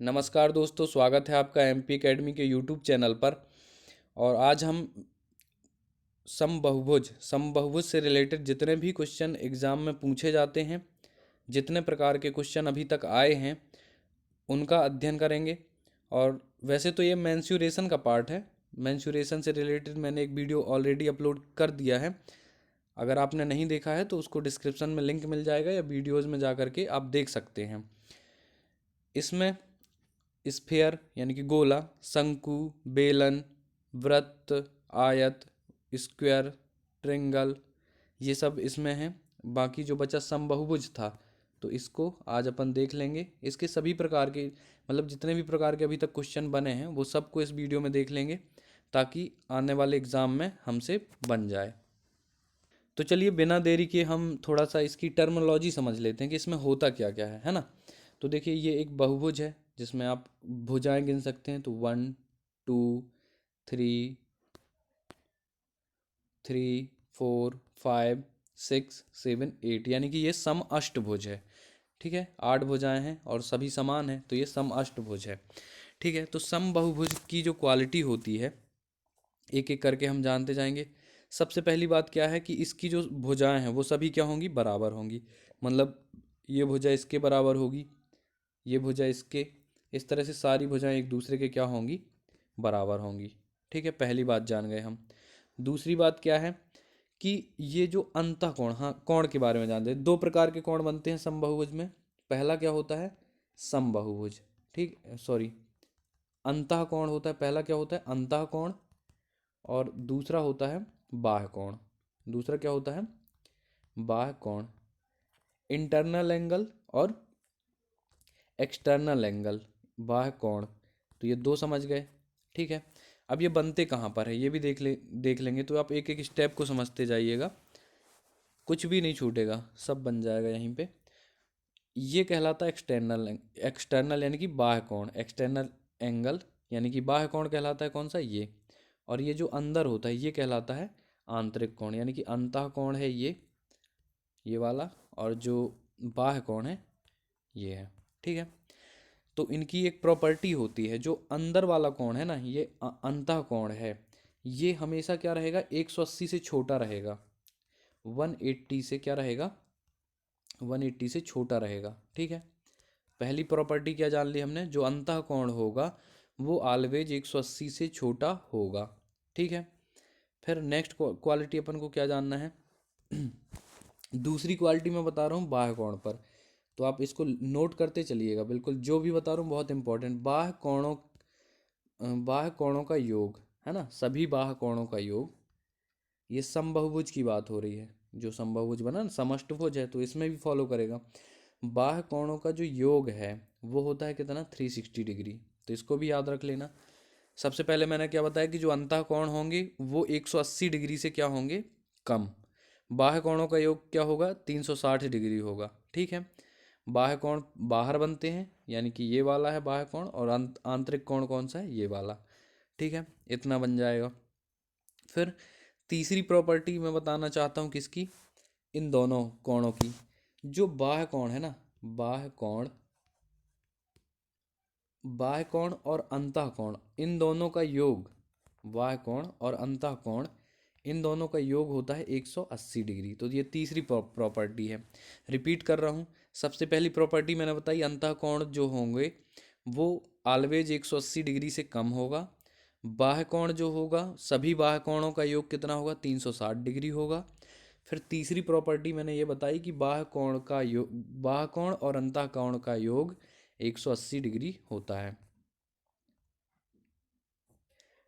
नमस्कार दोस्तों, स्वागत है आपका एमपी एकेडमी के यूट्यूब चैनल पर। और आज हम समबहुभुज से रिलेटेड जितने भी क्वेश्चन एग्ज़ाम में पूछे जाते हैं, जितने प्रकार के क्वेश्चन अभी तक आए हैं उनका अध्ययन करेंगे। और वैसे तो ये मेंसुरेशन का पार्ट है। मेंसुरेशन से रिलेटेड मैंने एक वीडियो ऑलरेडी अपलोड कर दिया है। अगर आपने नहीं देखा है तो उसको डिस्क्रिप्शन में लिंक मिल जाएगा या वीडियोज़ में जा कर के आप देख सकते हैं। इसमें स्फेयर यानी कि गोला, शंकु, बेलन, वृत्त, आयत, स्क्वायर, ट्रेंगल, ये सब इसमें हैं। बाकी जो बचा समबाहुभुज था, तो इसको आज अपन देख लेंगे। इसके सभी प्रकार के मतलब जितने भी प्रकार के अभी तक क्वेश्चन बने हैं वो सबको इस वीडियो में देख लेंगे, ताकि आने वाले एग्ज़ाम में हमसे बन जाए। तो चलिए बिना देरी के हम थोड़ा सा इसकी टर्मिनोलॉजी समझ लेते हैं कि इसमें होता क्या क्या है ना। तो देखिए, ये एक बहुभुज है जिसमें आप भुजाएं गिन सकते हैं। तो 1 2 3 3 4 5 6 7 8, यानी कि ये सम अष्टभुज है। ठीक है, 8 भुजाएं हैं और सभी समान हैं, तो ये सम अष्टभुज है। ठीक है, तो सम बहुभुज की जो क्वालिटी होती है एक एक करके हम जानते जाएंगे। सबसे पहली बात क्या है कि इसकी जो भुजाएं हैं वो सभी क्या होंगी, बराबर होंगी। मतलब ये भुजा इसके बराबर होगी, ये भुजा इसके, इस तरह से सारी भुजाएं एक दूसरे के क्या होंगी, बराबर होंगी। ठीक है, पहली बात जान गए हम। दूसरी बात क्या है कि ये जो अंतःकोण, हाँ कोण के बारे में जानते हैं। दो प्रकार के कोण बनते हैं समबाहुभुज में। पहला क्या होता है, समबाहुभुज। ठीक, सॉरी, अंतःकोण होता है। पहला क्या होता है, अंतःकोण, और दूसरा होता है बाह्य कोण। दूसरा क्या होता है, बाह्य कोण। इंटरनल एंगल और एक्सटर्नल एंगल, बाह्य कोण। तो ये दो समझ गए। ठीक है, अब ये बनते कहाँ पर है ये भी देख लेंगे। तो आप एक एक स्टेप को समझते जाइएगा, कुछ भी नहीं छूटेगा, सब बन जाएगा यहीं पे। ये कहलाता है एक्सटर्नल। एक्सटर्नल यानी कि बाह्य कोण। एक्सटर्नल एंगल यानी कि बाह्य कोण कहलाता है कौन सा, ये। और ये जो अंदर होता है ये कहलाता है आंतरिक कोण, यानी कि अंतः कोण है ये वाला, और जो बाह्य कोण है ये है। ठीक है, तो इनकी एक प्रॉपर्टी होती है, जो अंदर वाला कोण है ना, ये अंतः कोण है, ये हमेशा क्या रहेगा, 180 से छोटा रहेगा। 180 से क्या रहेगा, 180 से छोटा रहेगा। ठीक है, पहली प्रॉपर्टी क्या जान ली हमने, जो अंतः कोण होगा वो ऑलवेज 180 से छोटा होगा। ठीक है, फिर नेक्स्ट क्वालिटी अपन को क्या जानना है दूसरी क्वालिटी मैं बता रहा हूँ बाह्य कोण पर। तो आप इसको नोट करते चलिएगा, बिल्कुल जो भी बता रहा हूँ बहुत इंपॉर्टेंट। बाह्य कोणों का योग है ना, सभी बाह्य कोणों का योग। ये समबाहुभुज की बात हो रही है, जो समबाहुभुज बना ना, समष्टभुज है तो इसमें भी फॉलो करेगा। बाह्य कोणों का जो योग है वो होता है कितना, 360 डिग्री। तो इसको भी याद रख लेना। सबसे पहले मैंने क्या बताया कि जो अंतः कोण होंगे वो 180 डिग्री से क्या होंगे, कम। बाह्य कोणों का योग क्या होगा, 360 डिग्री होगा। ठीक है, बाह्य कोण बाहर बनते हैं, यानी कि ये वाला है बाह्य कोण, और आंतरिक कोण कौन सा है, ये वाला। ठीक है, इतना बन जाएगा। फिर तीसरी प्रॉपर्टी मैं बताना चाहता हूँ किसकी, इन दोनों कोणों की। जो बाह्य कोण है ना, बाह्य कोण और अंतः कोण, इन दोनों का योग, बाह्य कोण और अंतः कोण, इन दोनों का योग होता है 180 डिग्री। तो ये तीसरी प्रॉपर्टी है। रिपीट कर रहा हूँ, सबसे पहली प्रॉपर्टी मैंने बताई, अंतः कोण जो होंगे वो ऑलवेज 180 डिग्री से कम होगा। बाह्य कोण जो होगा, सभी बाह्य कोणों का योग कितना होगा, 360 डिग्री होगा। फिर तीसरी प्रॉपर्टी मैंने ये बताई कि बाह्य कोण और अंतः कोण का योग 180 डिग्री होता है।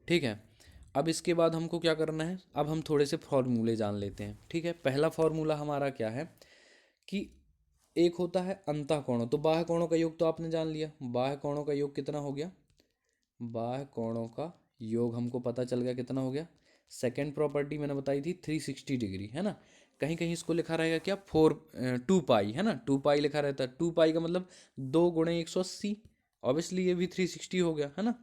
ठीक है, अब इसके बाद हमको क्या करना है, अब हम थोड़े से फॉर्मूले जान लेते हैं। ठीक है, पहला फॉर्मूला हमारा क्या है कि एक होता है अंतः कोणों। तो बाह्य कोणों का योग तो आपने जान लिया, बाह्य कोणों का योग कितना हो गया, बाह्य कोणों का योग हमको पता चल गया कितना हो गया। सेकेंड प्रॉपर्टी मैंने बताई थी 360 डिग्री, है ना। कहीं कहीं इसको लिखा रहेगा क्या, 2 पाई, है ना, 2 पाई लिखा रहता है। 2 पाई का मतलब 2 × 180। ऑब्वियसली ये भी 360 हो गया, है ना।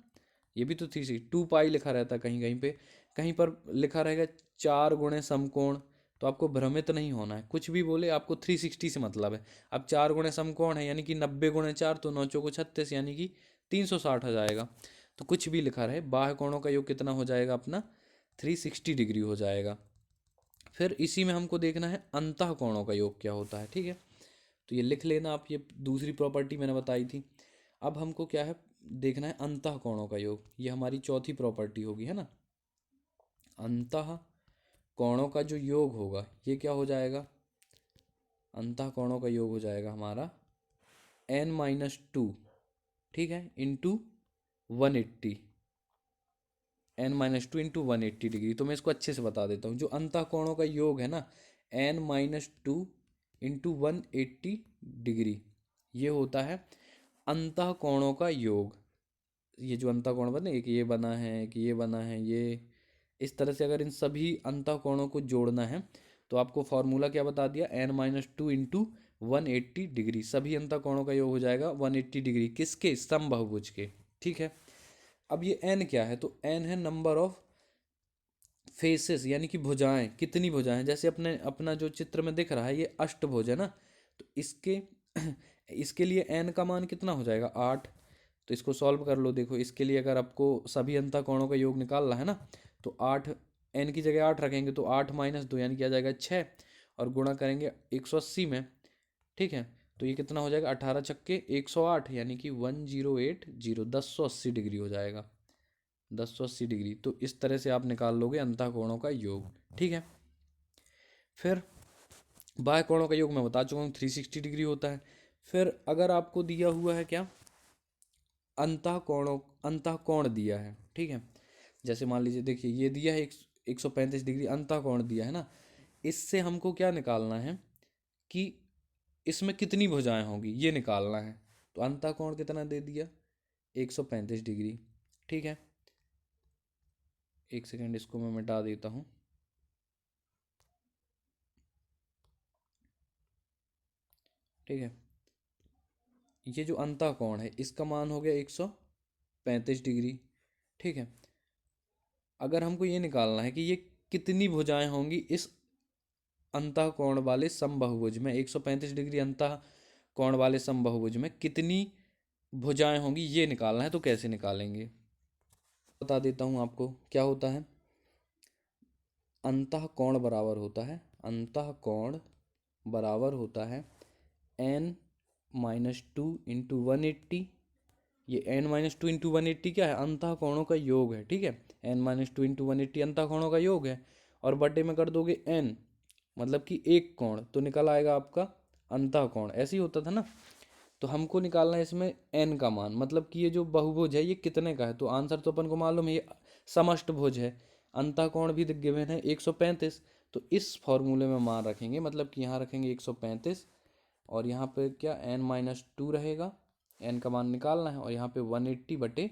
ये भी तो 360, 2 पाई लिखा रहता है कहीं कहीं पे। कहीं पर लिखा रहेगा 4 × समकोण। तो आपको भ्रमित नहीं होना है, कुछ भी बोले आपको 360 से मतलब है। अब 4 × समकोण है यानी कि 90 × 4, तो 9 × 36, यानी कि 360 आ जाएगा। तो कुछ भी लिखा रहे, बाह्य कोणों का योग कितना हो जाएगा अपना, 360 डिग्री हो जाएगा। फिर इसी में हमको देखना है अंतः कोणों का योग क्या होता है, ठीक है। तो ये लिख लेना आप, ये दूसरी प्रॉपर्टी मैंने बताई थी। अब हमको क्या है देखना है अंतः कोणों का योग, ये हमारी चौथी प्रॉपर्टी होगी, है ना। अंतः कोणों का जो योग होगा ये क्या हो जाएगा, अंतः कोणों का योग हो जाएगा हमारा n-2, ठीक है, इंटू 180, n-2 इंटू 180 डिग्री। तो मैं इसको अच्छे से बता देता हूँ, जो अंतः कोणों का योग है ना, n-2 इंटू 180 डिग्री, ये होता है अंतः कोणों का योग। ये जो अंतः कोण बने, एक ये बना है, एक ये बना है, ये इस तरह से अगर इन सभी अंतः कोणों को जोड़ना है तो आपको फॉर्मूला क्या बता दिया, n-2 इंटू 180 डिग्री, सभी अंतः कोणों का योग हो जाएगा 180 डिग्री, किसके, समबाहुभुज के, ठीक है। अब ये n क्या है, तो n है नंबर ऑफ फेसेस, यानी कि भुजाएं, कितनी भुजाएं, जैसे अपने अपना जो चित्र में दिख रहा है ये अष्टभुज है ना, तो इसके इसके लिए n का मान कितना हो जाएगा, 8। तो इसको सॉल्व कर लो, देखो इसके लिए अगर आपको सभी अंतः कोणों का योग निकालना है ना, तो 8, n की जगह 8 रखेंगे तो 8-2 यानी कि आ जाएगा 6, और गुणा करेंगे 180 में, ठीक है। तो ये कितना हो जाएगा, 18 छक्के 108, यानी कि 1080, 1080 डिग्री हो जाएगा, 1080 डिग्री। तो इस तरह से आप निकाल लोगे अंतः कोणों का योग, ठीक है। फिर बाह्य कोणों का योग मैं बता चुका हूँ 360 डिग्री होता है। फिर अगर आपको दिया हुआ है क्या, अंतः कोण दिया है, ठीक है। जैसे मान लीजिए, देखिए ये दिया है 135 डिग्री अंतः कोण दिया है ना, इससे हमको क्या निकालना है कि इसमें कितनी भुजाएं होंगी ये निकालना है। तो अंतः कोण कितना दे दिया, 135 डिग्री, ठीक है। एक सेकंड, इसको मैं मिटा देता हूँ। ठीक है, ये जो अंतः कोण है इसका मान हो गया 135 डिग्री, ठीक है। अगर हमको ये निकालना है कि ये कितनी भुजाएं होंगी इस अंतः कोण वाले समबाहुभुज में, 135 डिग्री अंतः कोण वाले समबाहुभुज में कितनी भुजाएं होंगी ये निकालना है, तो कैसे निकालेंगे बता देता हूँ आपको। क्या होता है, अंतः कोण बराबर होता है, अंतः कोण बराबर होता है n-2 इंटू 180। ये n-2 इंटू 180 क्या है, अंतः कोणों का योग है, ठीक है। n-2 इंटू 180 अंतः कोणों का योग है, और बटे में कर दोगे n, मतलब कि एक कोण, तो निकल आएगा आपका अंतः कोण, ऐसे ही होता था ना। तो हमको निकालना है इसमें n का मान, मतलब कि ये जो बहुभुज है ये कितने का है, तो आंसर तो अपन को मालूम है ये समष्टभुज है, अंतः कोण भी गिवन है 135। तो इस फॉर्मूले में मान रखेंगे, मतलब कि यहाँ रखेंगे 135, और यहाँ पे क्या n-2 रहेगा, n का मान निकालना है, और यहाँ पे 180 बटे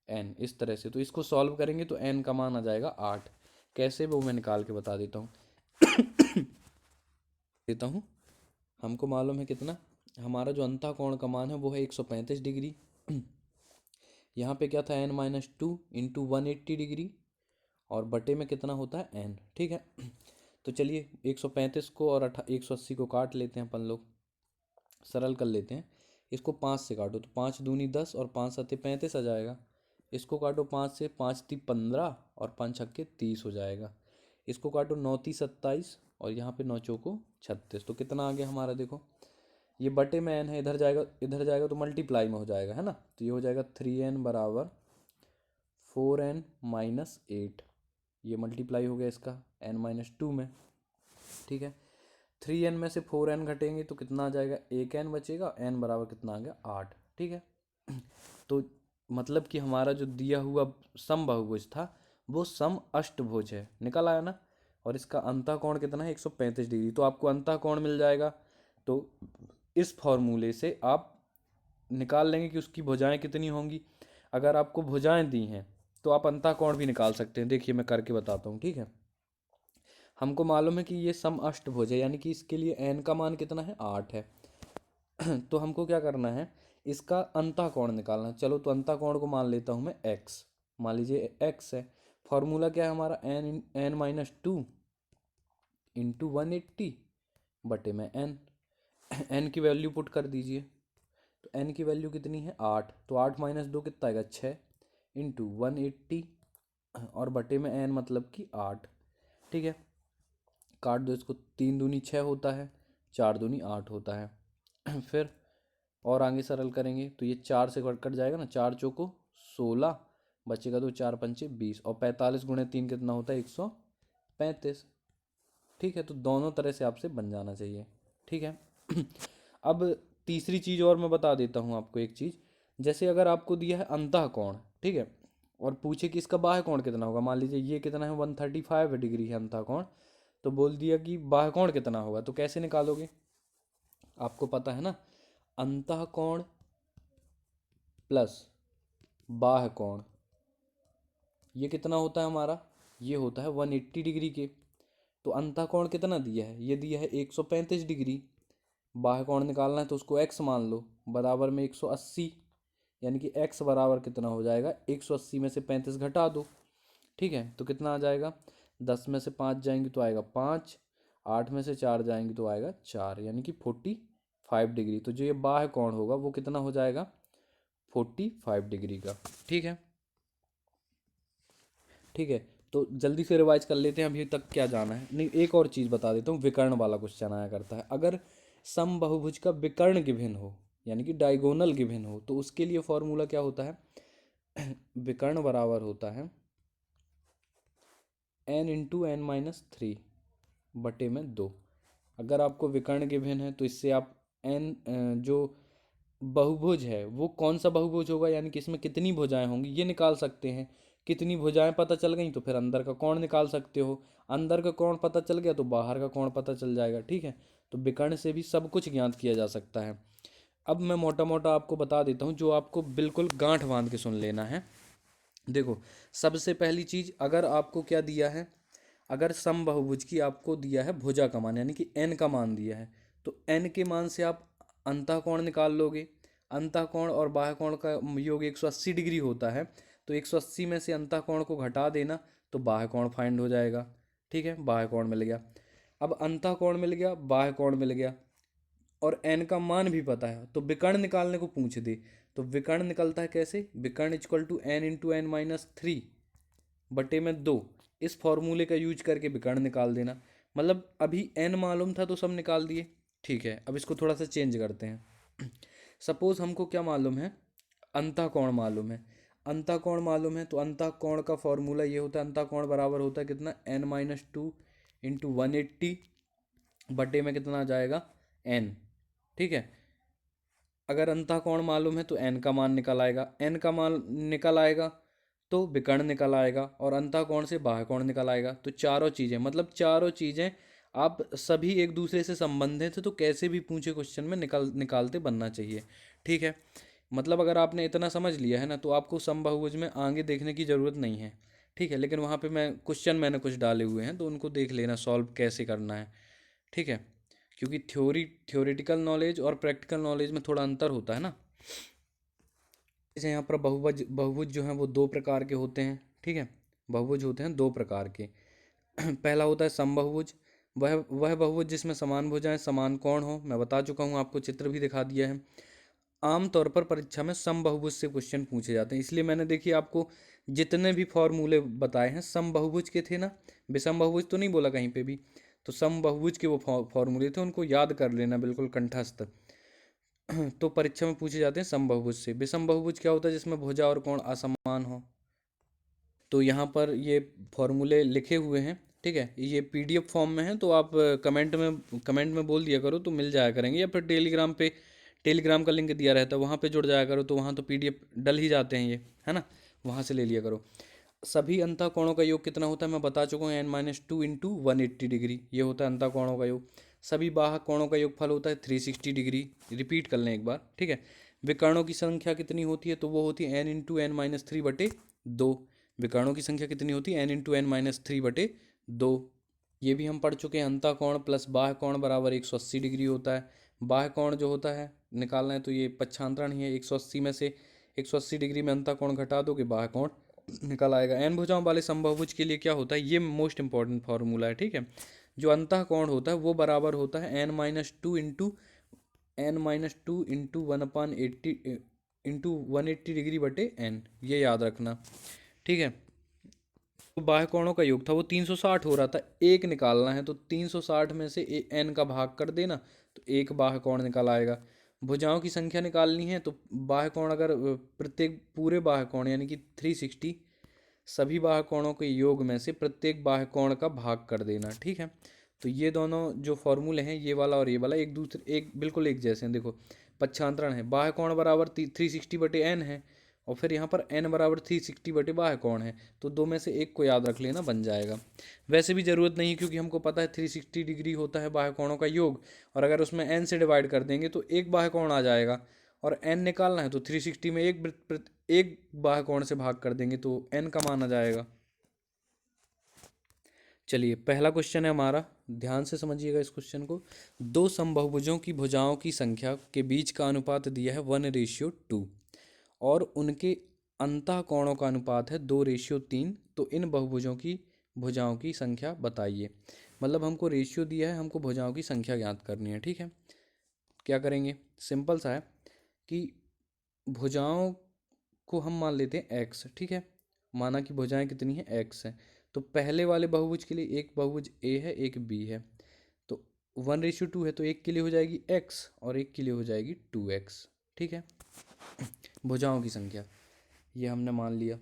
n, इस तरह से। तो इसको सॉल्व करेंगे तो n का मान आ जाएगा 8। कैसे, वो मैं निकाल के बता देता हूँ हमको मालूम है कितना, हमारा जो अंतः कोण का मान है वो है 135 डिग्री। यहाँ पे क्या था, n-2 इंटू 180 डिग्री, और बटे में कितना होता है n, ठीक है। तो चलिए 135 को और 180 को काट लेते हैं अपन लोग, सरल कर लेते हैं। इसको 5 से काटो तो 5 दूनी 10 और 5 सत्ते 35 आ जाएगा। इसको काटो 5 से, 5 ती 15 और 5 छक्के 30 हो जाएगा। इसको काटो 9 ती 27 और यहाँ पे 9 चौको 36। तो कितना आ गया हमारा, देखो ये बटे में n है, इधर जाएगा तो मल्टीप्लाई में हो जाएगा, है ना। तो ये हो जाएगा 3n बराबर 4n-8, ये मल्टीप्लाई हो गया इसका n-2 में, ठीक है। 3n में से 4n घटेंगे तो कितना आ जाएगा, 1n बचेगा, n बराबर कितना आ गया 8, ठीक है। तो मतलब कि हमारा जो दिया हुआ समबाहुभुज था वो सम अष्टभुज है, निकल आया ना। और इसका अंतः कोण कितना है, 135 डिग्री। तो आपको अंतः कोण मिल जाएगा, तो इस फॉर्मूले से आप निकाल लेंगे कि उसकी भुजाएं कितनी होंगी। अगर आपको भुजाएं दी हैं तो आप अंतः कोण भी निकाल सकते हैं, देखिए मैं करके बताता हूँ, ठीक है। हमको मालूम है कि ये सम अष्टभुज है, यानी कि इसके लिए n का मान कितना है, 8 है तो हमको क्या करना है, इसका अंतः कोण निकालना है। चलो तो अंतः कोण को मान लेता हूँ मैं x, मान लीजिए x है। फॉर्मूला क्या है हमारा, n-2 इंटू 180 बटे में n, n की वैल्यू पुट कर दीजिए। तो n की वैल्यू कितनी है 8, तो 8 माइनस 2 कितना आएगा 6 इंटू 180 और बटे में n मतलब कि 8। ठीक है, काट दो इसको, 3 दूनी 6 होता है, 4 दूनी 8 होता है। फिर और आगे सरल करेंगे तो ये 4 से कट कट जाएगा ना, 4 चौको 16 बचेगा, तो 4 पंचे 20 और 45 गुणे 3 कितना होता है 135। ठीक है, तो दोनों तरह से आपसे बन जाना चाहिए। ठीक है। अब तीसरी चीज़ और मैं बता देता हूँ आपको एक चीज़, जैसे अगर आपको दिया है अंतः कोण, ठीक है, और पूछे कि इसका बाह्य कोण कितना होगा, मान लीजिए ये कितना है 135 डिग्री है अंतः कोण, तो बोल दिया कि बाह्य कोण कितना होगा, तो कैसे निकालोगे, आपको पता है ना, अंतः कोण प्लस बाह्य कोण ये कितना होता है हमारा, ये होता है 180 डिग्री के। तो अंतः कोण कितना दिया है, ये दिया है 135 डिग्री। बाह्य कोण निकालना है तो उसको x मान लो, बराबर में 180, यानी कि x बराबर कितना हो जाएगा 180 में से 35 घटा दो। ठीक है, तो कितना आ जाएगा, 10 में से 5 जाएंगे तो आएगा 5, 8 में से 4 जाएंगे तो आएगा 4, यानी कि 45 डिग्री। तो जो ये बाह्य कोण होगा वो कितना हो जाएगा 45 डिग्री का। ठीक है। ठीक है, तो जल्दी से रिवाइज कर लेते हैं, अभी तक क्या जाना है। नहीं, एक और चीज़ बता देता हूँ, विकर्ण वाला क्वेश्चन आया करता है, अगर समबाहुभुज का विकर्ण गिवन हो यानी कि डायगोनल गिवन हो, तो उसके लिए फॉर्मूला क्या होता है, विकर्ण बराबर होता है n into n minus three बटे में 2। अगर आपको विकर्ण गिवन है तो इससे आप n जो बहुभुज है वो कौन सा बहुभुज होगा, यानी कि इसमें कितनी भुजाएं होंगी ये निकाल सकते हैं। कितनी भुजाएं पता चल गई तो फिर अंदर का कोण निकाल सकते हो, अंदर का कोण पता चल गया तो बाहर का कोण पता चल जाएगा। ठीक है, तो विकर्ण से भी सब कुछ ज्ञात किया जा सकता है। अब मैं मोटा मोटा आपको बता देता हूँ, जो आपको बिल्कुल गांठ बांध के सुन लेना है। देखो, सबसे पहली चीज, अगर आपको क्या दिया है, अगर समबाहुभुज की आपको दिया है भुजा का मान यानी कि n का मान दिया है, तो n के मान से आप अंतः कोण निकाल लोगे। अंतः कोण और बाह्य कोण का योग 180 डिग्री होता है, तो 180 में से अंतः कोण को घटा देना तो बाह्य कोण फाइंड हो जाएगा। ठीक है, बाह्य कोण मिल गया। अब अंतः कोण मिल गया, बाह्य कोण मिल गया और n का मान भी पता है, तो विकर्ण निकालने को पूछ दे तो विकर्ण निकलता है कैसे, विकर्ण equal to n into n minus three बटे में 2। इस फॉर्मूले का यूज करके विकर्ण निकाल देना। मतलब अभी n मालूम था तो सब निकाल दिए। ठीक है, अब इसको थोड़ा सा चेंज करते हैं। सपोज हमको क्या मालूम है, अंतः कोण मालूम है। अंतः कोण मालूम है तो अंतः कोण का फॉर्मूला ये होता है, अंतः कोण बराबर होता है कितना, n माइनस टू इंटू 180 बटे में कितना आ जाएगा n। ठीक है, अगर अंतः कोण मालूम है तो n का मान निकल आएगा, n का मान निकल आएगा तो विकर्ण निकल आएगा और अंतः कोण से बाह्य कोण निकल आएगा। तो चारों चीज़ें, मतलब चारों चीज़ें आप सभी एक दूसरे से संबंधित है, तो कैसे भी पूछे क्वेश्चन में निकालते बनना चाहिए। ठीक है, मतलब अगर आपने इतना समझ लिया है ना, तो आपको समबाहुभुज में आगे देखने की ज़रूरत नहीं है। ठीक है, लेकिन वहाँ पे मैंने कुछ डाले हुए हैं तो उनको देख लेना सॉल्व कैसे करना है। ठीक है, क्योंकि थ्योरेटिकल नॉलेज और प्रैक्टिकल नॉलेज में थोड़ा अंतर होता है ना। जैसे यहाँ पर बहुभुज बहुभुज जो हैं वो दो प्रकार के होते हैं। ठीक है, बहुभुज होते हैं दो प्रकार के। पहला होता है समबाहुभुज, वह बहुभुज जिसमें समान भुजाएं समान कोण हो। मैं बता चुका हूँ, आपको चित्र भी दिखा दिया है। आमतौर पर परीक्षा में समबाहुभुज से क्वेश्चन पूछे जाते हैं, इसलिए मैंने देखिए आपको जितने भी फॉर्मूले बताए हैं समबाहुभुज के थे ना, विषम बहुभुज तो नहीं बोला कहीं पे भी। तो समबाहुभुज के वो फॉर्मूले थे, उनको याद कर लेना बिल्कुल कंठस्थ। तो परीक्षा में पूछे जाते हैं समबाहुभुज से। विषम बहुभुज क्या होता है, जिसमें भुजा और कोण असमान हो। तो यहाँ पर ये फॉर्मूले लिखे हुए हैं। ठीक है, ये पीडीएफ फॉर्म में है, तो आप कमेंट में बोल दिया करो तो मिल जाया करेंगे, या फिर टेलीग्राम का लिंक दिया रहता है वहाँ पे जुड़ जाया करो, तो वहाँ तो पीडीएफ डल ही जाते हैं ये, है ना, वहाँ से ले लिया करो। सभी अंतः कोणों का योग कितना होता है मैं बता चुका हूँ, n minus two into 180 degree, ये होता है अंतः कोणों का योग। सभी बाह्य कोणों का योगफल होता है 360 डिग्री। रिपीट कर लें एक बार। ठीक है, विकर्णों की संख्या कितनी होती है, तो वो होती है n into n minus three बटे दो। विकर्णों की संख्या कितनी होती है, n into n minus three बटे दो। ये भी हम पढ़ चुके हैं, अंतः कोण प्लस बाह्य कोण बराबर 180 डिग्री होता है। बाह्य कोण जो होता है निकालना है तो ये पक्षांतरण ही है, 180 में से 180 डिग्री में अंतः कोण घटा दो कि बाह्य कोण निकल आएगा। एन भुजाओं वाले समबाहुभुज के लिए क्या होता है, ये मोस्ट इंपॉर्टेंट फार्मूला है। ठीक है, जो अंतः कोण होता है वो बराबर होता है n minus two into n-2 into 1/80 into 180 degree बटे n, ये याद रखना। ठीक है, तो बाह्य कोणों का योग था वो 360 हो रहा था, एक निकालना है तो 360 में से n का भाग कर देना तो एक बाह्य कोण निकल आएगा। भुजाओं की संख्या निकालनी है तो बाह्य कोण अगर प्रत्येक पूरे बाह्य कोण यानी कि 360 सभी बाह्य कोणों के योग में से प्रत्येक बाह्य कोण का भाग कर देना। ठीक है, तो ये दोनों जो फॉर्मूले हैं ये वाला और ये वाला एक दूसरे एक बिल्कुल एक जैसे हैं। देखो पक्षांतरण है, बाह्य कोण बराबर 360/n है और फिर यहाँ पर n बराबर 360/बाह्य कोण है, तो दो में से एक को याद रख लेना, बन जाएगा। वैसे भी ज़रूरत नहीं है क्योंकि हमको पता है 360 डिग्री होता है बाह्य कोणों का योग, और अगर उसमें n से डिवाइड कर देंगे तो एक बाह्य कोण आ जाएगा, और n निकालना है तो 360 में एक बाह्य कोण से भाग कर देंगे तो n का मान आ जाएगा। चलिए पहला क्वेश्चन है हमारा, ध्यान से समझिएगा इस क्वेश्चन को। दो समबाहुभुजों की भुजाओं की संख्या के बीच का अनुपात दिया है 1:2 और उनके अंतः कोणों का अनुपात है 2:3, तो इन बहुभुजों की भुजाओं की संख्या बताइए। मतलब हमको रेशियो दिया है, हमको भुजाओं की संख्या ज्ञात करनी है। ठीक है, क्या करेंगे, सिंपल सा है कि भुजाओं को हम मान लेते हैं एक्स। ठीक है, माना कि भुजाएं कितनी हैं, एक्स है, तो पहले वाले बहुभुज के लिए एक बहुभुज ए है एक बी है, तो 1:2 है, तो एक के लिए हो जाएगी एक्स और एक के लिए हो जाएगी 2x। ठीक है, भुजाओं की संख्या ये हमने मान लिया।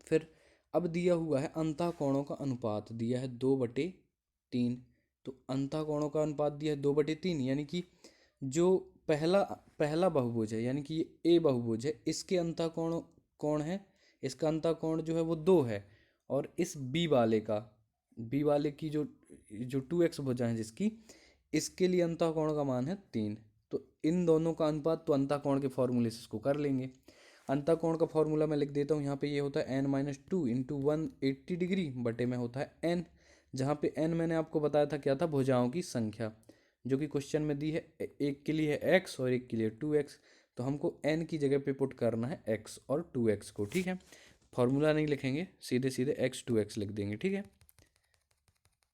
फिर अब दिया हुआ है अंतः कोणों का अनुपात, दिया है 2/3, तो अंतः कोणों का अनुपात दिया है 2/3, यानी कि जो पहला पहला बहुभुज है यानी कि ये ए बहुभुज है, इसके अंतः कोण कौन है, इसका अंतः कोण जो है वो 2 है, और इस बी वाले की जो जो 2x भुजा है जिसकी, इसके लिए अंतः कोण का मान है 3, तो इन दोनों का अनुपात, तो अंतः कोण के फॉर्मूले से इसको कर लेंगे। अंतः कोण का फॉर्मूला मैं लिख देता हूँ, यहाँ पे ये होता है n-2 इंटू 180 डिग्री बटे में होता है n, जहाँ पे n मैंने आपको बताया था क्या था, भुजाओं की संख्या, जो कि क्वेश्चन में दी है, एक के लिए है x और एक के लिए 2x, तो हमको n की जगह पे पुट करना है x और 2x को। ठीक है, फॉर्मूला नहीं लिखेंगे, सीधे सीधे x 2x लिख देंगे। ठीक है,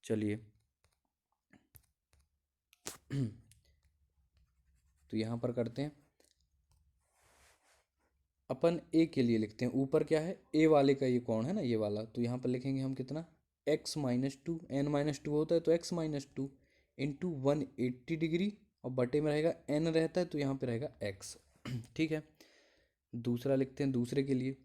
चलिए तो यहाँ पर करते हैं, अपन ए के लिए लिखते हैं, ऊपर क्या है, ए वाले का ये कौन है ना, ये वाला, तो यहाँ पर लिखेंगे हम कितना, x-2, n-2 होता है तो x-2 इंटू 180 डिग्री, और बटे में रहेगा n रहता है तो यहाँ पे रहेगा x। ठीक है, दूसरा लिखते हैं, दूसरे के लिए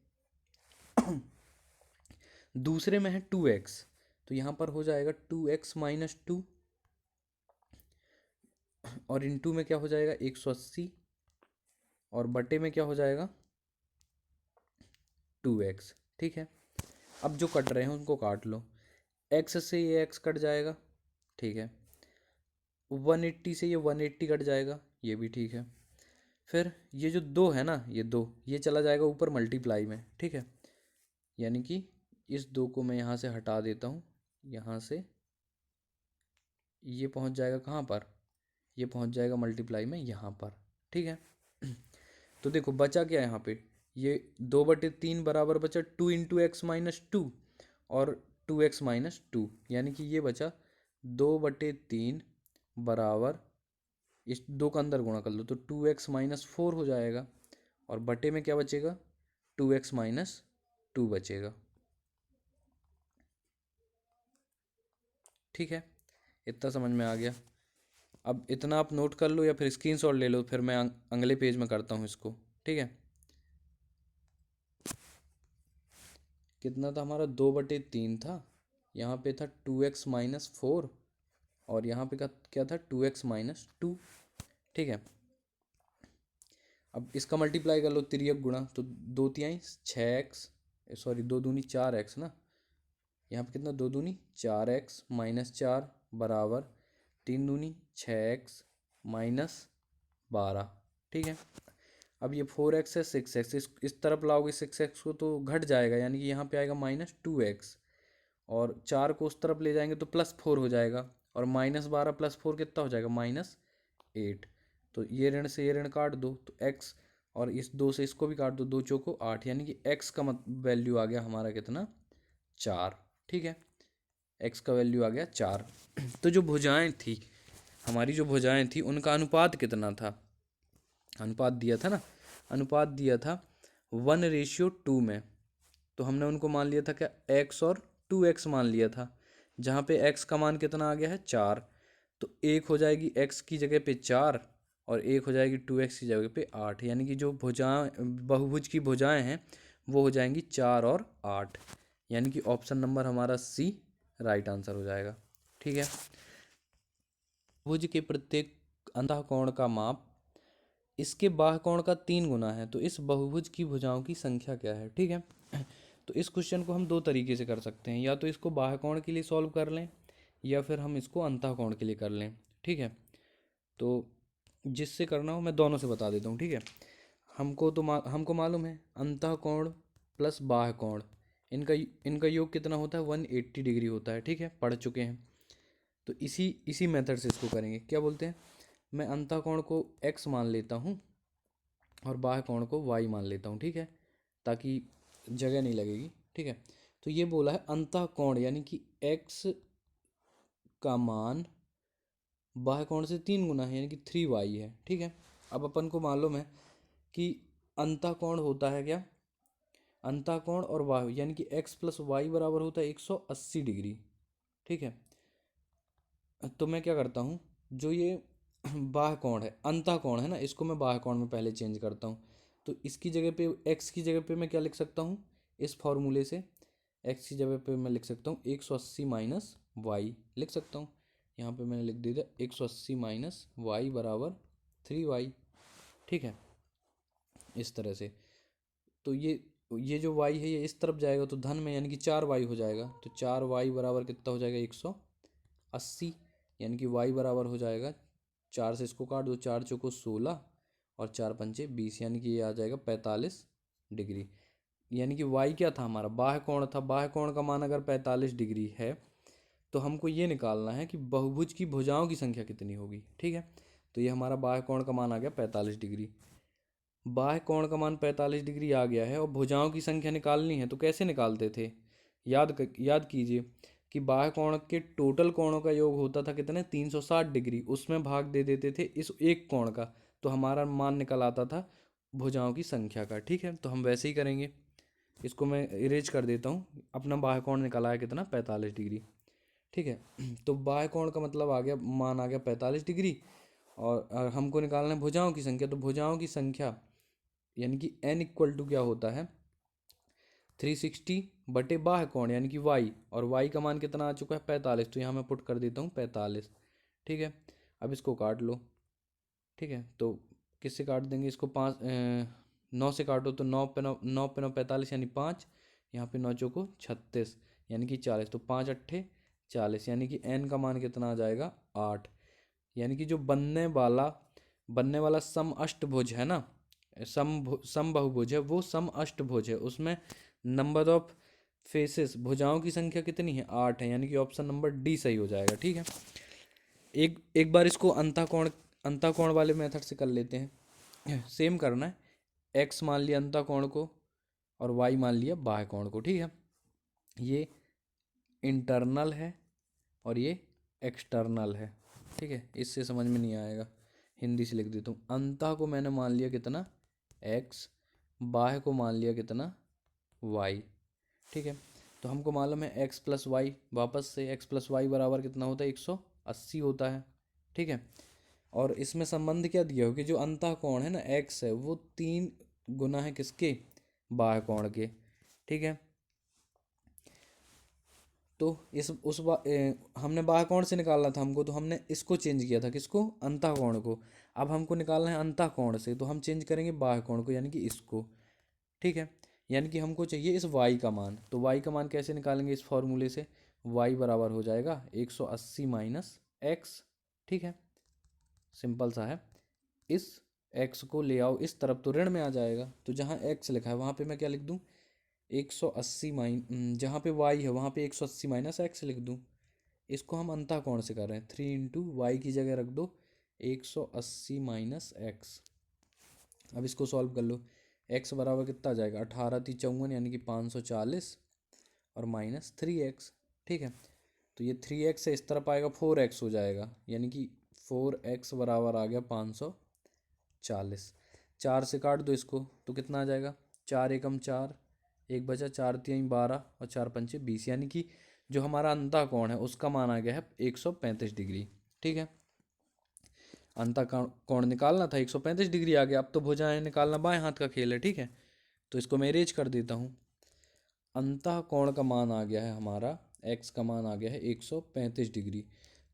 दूसरे में है 2x, तो यहाँ पर हो जाएगा 2x-2, और इंटू में क्या हो जाएगा 180, और बटे में क्या हो जाएगा 2x। ठीक है, अब जो कट रहे हैं उनको काट लो, x से ये x कट जाएगा, ठीक है, 180 से ये 180 कट जाएगा, ये भी ठीक है। फिर ये जो दो है ना, ये दो, ये चला जाएगा ऊपर मल्टीप्लाई में। ठीक है, यानी कि इस दो को मैं यहाँ से हटा देता हूँ, यहाँ से ये पहुँच जाएगा कहाँ पर, ये पहुँच जाएगा मल्टीप्लाई में यहाँ पर। ठीक है, तो देखो बचा क्या यहाँ पे, ये 2/3 बराबर बचा 2 इंटू x-2 और 2x-2, यानी कि ये बचा 2/3 बराबर, इस दो का अंदर गुणा कर लो तो 2x-4 हो जाएगा, और बटे में क्या बचेगा 2x-2 बचेगा। ठीक है, इतना समझ में आ गया। अब इतना आप नोट कर लो या फिर स्क्रीनशॉट ले लो, फिर मैं अगले पेज में करता हूँ इसको। ठीक है, कितना था हमारा, 2/3 था, यहाँ पे था 2x-4, और यहाँ पे क्या था 2x-2। ठीक है, अब इसका मल्टीप्लाई कर लो, तिर्यक गुणा, तो 2×3 6x, सॉरी 2×2 4x ना, यहाँ पे कितना 2×2 4x -4 बराबर 3×2 6x -12। ठीक है, अब ये 4x है 6x, इस तरफ लाओगे 6x को तो घट जाएगा, यानी कि यहाँ पे आएगा -2x, और 4 को उस तरफ ले जाएंगे तो +4 हो जाएगा, और -12 +4 कितना हो जाएगा -8, तो ये ऋण से ये ऋण काट दो तो x, और इस 2 से इसको भी काट दो, 2 चौको 8, यानी कि x का वैल्यू आ गया हमारा कितना 4। ठीक है, x का वैल्यू आ गया 4। तो जो भुजाएं थी हमारी जो भुजाएं थी उनका अनुपात कितना था, अनुपात दिया था ना, अनुपात दिया था 1:2 में। तो हमने उनको मान लिया था क्या, x और 2x मान लिया था, जहाँ पे x का मान कितना आ गया है 4। तो एक हो जाएगी x की जगह पे 4 और एक हो जाएगी 2x की जगह पे 8, यानी कि जो भुजाएं बहुभुज की भुजाएं हैं वो हो जाएंगी 4 और 8, यानी कि ऑप्शन नंबर हमारा सी राइट आंसर हो जाएगा। ठीक है। भुज के प्रत्येक अंतःकोण का माप इसके बाह्यकोण का 3 गुना है, तो इस बहुभुज की भुजाओं की संख्या क्या है। ठीक है। तो इस क्वेश्चन को हम दो तरीके से कर सकते हैं, या तो इसको बाह्यकोण के लिए सॉल्व कर लें या फिर हम इसको अंतःकोण के लिए कर लें। ठीक है। तो जिससे करना हो मैं दोनों से बता देता हूँ। ठीक है। हमको मालूम है अंतःकोण प्लस बाह्यकोण, इनका इनका योग कितना होता है, 180 डिग्री होता है। ठीक है, पढ़ चुके हैं। तो इसी इसी मेथड से इसको करेंगे। क्या बोलते हैं, मैं अंतःकोण को x मान लेता हूँ और बाह्य कोण को y मान लेता हूँ। ठीक है, ताकि जगह नहीं लगेगी। ठीक है। तो ये बोला है अंतःकोण यानी कि x का मान बाह्य कोण से 3 गुना है, यानी कि 3y है। ठीक है। अब अपन को मालूम है कि अंतःकोण होता है क्या, अंतःकोण और बाह्य यानी कि x प्लस वाई बराबर होता है 180 डिग्री। ठीक है। तो मैं क्या करता हूँ, जो ये बाह्य कोण है, अंतः कोण है ना, इसको मैं बाह्य कोण में पहले चेंज करता हूँ। तो इसकी जगह पे x की जगह पे मैं क्या लिख सकता हूँ, इस फॉर्मूले से x की जगह पे मैं लिख सकता हूँ 180 माइनस वाई लिख सकता हूँ। यहाँ पे मैंने लिख दिया 180 माइनस वाई बराबर 3y। ठीक है, इस तरह से। तो ये जो y है ये इस तरफ जाएगा तो धन में, यानी कि 4y हो जाएगा। तो 4y बराबर कितना हो जाएगा, 180, यानी कि y बराबर हो जाएगा, 4 से इसको काट दो, 4 चौको 16 और 4 पंचे 20, यानी कि ये आ जाएगा 45 डिग्री। यानी कि y क्या था, हमारा बाह्य कोण था। बाह्य कोण का मान अगर 45 डिग्री है तो हमको ये निकालना है कि बहुभुज की भुजाओं की संख्या कितनी होगी। ठीक है। तो ये हमारा बाह्य कोण का मान आ गया 45 डिग्री। बाह्य कोण का मान 45 डिग्री आ गया है और भुजाओं की संख्या निकालनी है, तो कैसे निकालते थे, याद कीजिए कि बाह्य कोण के टोटल कोणों का योग होता था कितने, 360 डिग्री, उसमें भाग दे देते थे इस एक कोण का, तो हमारा मान निकल आता था भुजाओं की संख्या का। ठीक है, तो हम वैसे ही करेंगे। इसको मैं इरेज कर देता हूँ। अपना बाह्य कोण निकला है कितना, 45 डिग्री। ठीक है। तो बाह्य कोण का मतलब आ गया, मान आ गया 45 डिग्री। और हमको निकालना है भुजाओं की संख्या, तो भुजाओं की संख्या यानी कि n इक्वल टू क्या होता है, 360 बटे बाह्य कोण यानी कि y, और y का मान कितना आ चुका है 45, तो यहाँ मैं पुट कर देता हूँ 45। ठीक है। अब इसको काट लो। ठीक है, तो किससे काट देंगे इसको, 9 से काटो तो 9 पे 9 45 यानी 5, यहाँ पे 9 चौको 36 यानी कि 40, तो 5 अट्ठे 40, यानी कि n का मान कितना आ जाएगा 8। यानी कि जो बनने वाला सम अष्टभुज है ना, सम बहुभुज है, वो सम अष्टभुज है, उसमें नंबर ऑफ फेसेस भुजाओं की संख्या कितनी है, 8 है, यानी कि ऑप्शन नंबर डी सही हो जाएगा। ठीक है। एक एक बार इसको अंतःकोण वाले मेथड से कर लेते हैं। सेम करना है, एक्स मान लिया अंतःकोण को और वाई मान लिया बाह्य कोण को। ठीक है, ये इंटरनल है और ये एक्सटर्नल है। ठीक है, इससे समझ में नहीं आएगा, हिंदी से लिख देता हूँ। अंतः को मैंने मान लिया कितना, एक्स, बाह्य को मान लिया कितना, वाई। ठीक है, तो हमको मालूम है एक्स प्लस वाई, वापस से एक्स प्लस वाई बराबर कितना होता है, 180 होता है। ठीक है, और इसमें संबंध क्या दिया हो कि जो अंतः कोण है ना एक्स है वो 3 गुना है किसके, बाह्य कोण के। ठीक है, तो हमने बाह्य कोण से निकालना था हमको, तो हमने इसको चेंज किया था, किसको, अंतः कोण को। अब हमको निकालना है अंतः कोण से, तो हम चेंज करेंगे बाह्य कोण को, यानी कि इसको। ठीक है, यानी कि हमको चाहिए इस y का मान, तो y का मान कैसे निकालेंगे, इस फॉर्मूले से y बराबर हो जाएगा 180 माइनस एक्स। ठीक है, सिंपल सा है। इस x को ले आओ इस तरफ तो ऋण में आ जाएगा, तो जहाँ x लिखा है वहाँ पे मैं क्या लिख दूँ, 180 जहाँ पे y है वहाँ पे 180 माइनस एक्स लिख दूँ। इसको हम अंतः कोण से कर रहे हैं, 3 × y की जगह रख दो 180 माइनस एक्स। अब इसको सॉल्व कर लो, x बराबर कितना आ जाएगा, 18×3 = 54 यानी कि 540 और -3x। ठीक है, तो ये 3x से इस तरफ आएगा 4x हो जाएगा, यानी कि 4x बराबर आ गया 540। 4 से काट दो इसको तो कितना आ जाएगा, 4 एकम 4, एक बचा, 4 तिहाई 12 और 4 पंचे 20, यानी कि जो हमारा अंतः कोण है उसका मान आ गया है 135 डिग्री। ठीक है, अंतः कोण निकालना था, 135 डिग्री आ गया। अब तो भुजाएं निकालना बाएं हाथ का खेल है। ठीक है, तो इसको मैं अरेंज कर देता हूँ। अंतः कोण का मान आ गया है हमारा, x का मान आ गया है 135 डिग्री।